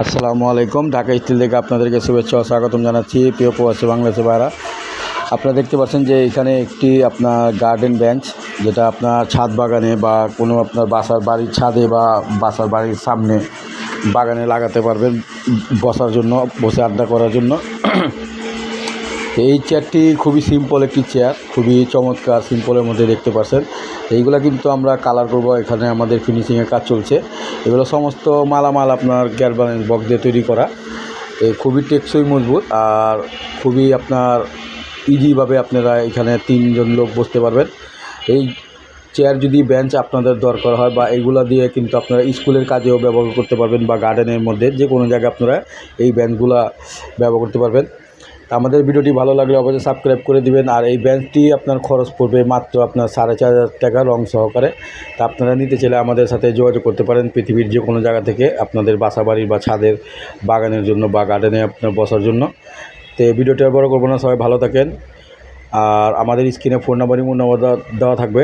আসসালামু আলাইকুম। ঢাকা স্টিল থেকে আপনাদেরকে শুভেচ্ছা ও স্বাগতম জানাচ্ছি। প্রিয় প্রবাসী বাংলাদেশি ভাইরা, আপনারা দেখতে পাচ্ছেন যে এখানে একটি আপনার গার্ডেন বেঞ্চ, যেটা আপনার ছাদ বাগানে বা কোনো আপনার বাসার বাড়ির ছাদে বা বাসার বাড়ির সামনে বাগানে লাগাতে পারবেন বসার জন্য, বসে আড্ডা করার জন্য। এই চেয়ারটি খুবই সিম্পল একটি চেয়ার, খুবই চমৎকার, সিম্পলের মধ্যে দেখতে পাচ্ছেন। এইগুলো কিন্তু আমরা কালার করব, এখানে আমাদের ফিনিশিংয়ের কাজ চলছে। এগুলো সমস্ত মালামাল আপনার গ্যালভানিক বক্স দিয়ে তৈরি করা। খুবই টেকসই, মজবুত, আর খুবই আপনার ইজিভাবে আপনারা এখানে 3 জন লোক বসতে পারবেন। এই চেয়ার যদি বেঞ্চ আপনাদের দরকার হয় বা এইগুলা দিয়ে কিন্তু আপনারা স্কুলের কাজেও ব্যবহার করতে পারবেন বা গার্ডেনের মধ্যে যে কোনো জায়গায় আপনারা এই বেঞ্চগুলা ব্যবহার করতে পারবেন। আমাদের ভিডিওটি ভালো লাগলে অবশ্যই সাবস্ক্রাইব করে দিবেন। আর এই বেঞ্চটি আপনার খরচ পড়বে মাত্র আপনার 4,500 টাকা রং সহকারে। তা আপনারা নিতে চাইলে আমাদের সাথে যোগাযোগ করতে পারেন পৃথিবীর যে কোনো জায়গা থেকে, আপনাদের বাসা বাড়ির বা ছাদের বাগানের জন্য বা গার্ডেনে আপনার বসার জন্য। তো ভিডিওটি আর বড় করবো না, সবাই ভালো থাকেন। আর আমাদের স্ক্রিনে ফোন নাম্বার দেওয়া থাকবে,